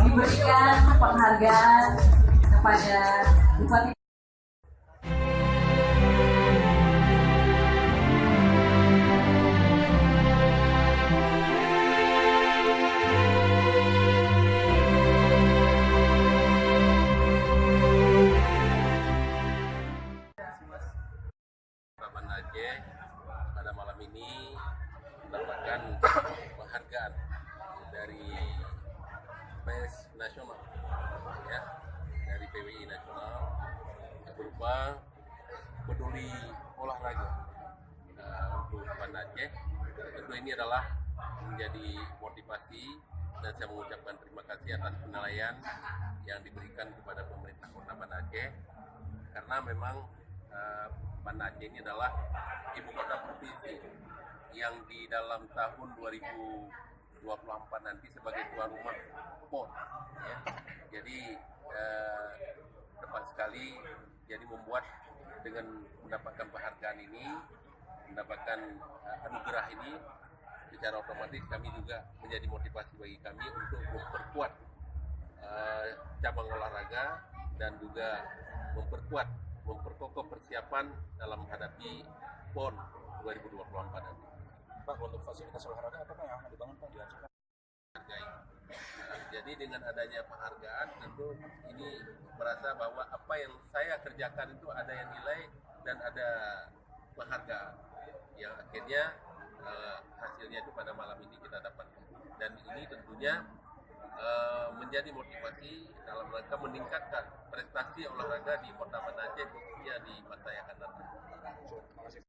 diberikan penghargaan kepada Bupati. Aceh pada malam ini mendapatkan penghargaan dari PES nasional, ya, dari PWI nasional berupa peduli olahraga untuk Banda Aceh. Tentu ini adalah menjadi motivasi dan saya mengucapkan terima kasih atas penilaian yang diberikan kepada pemerintah Kota Banda Aceh, karena memang Banda Aceh ini adalah ibu kota provinsi yang di dalam tahun 2024 nanti sebagai tuan rumah PON, ya. Jadi tepat sekali, jadi membuat dengan mendapatkan penghargaan ini, mendapatkan anugerah ini, secara otomatis kami juga menjadi motivasi bagi kami untuk memperkuat cabang olahraga dan juga memperkokoh persiapan dalam menghadapi PON 2024 nanti. Pak, untuk fasilitas olahraga apa yang akan dibangun Pak di Aceh? Jadi dengan adanya penghargaan tentu ini merasa bahwa apa yang saya kerjakan itu ada yang nilai dan ada penghargaan yang akhirnya hasilnya itu pada malam ini kita dapatkan, dan ini tentunya menjadi motivasi dalam rangka meningkatkan prestasi olahraga di Kota Banda Aceh khususnya di masa yang akan datang. Terima kasih.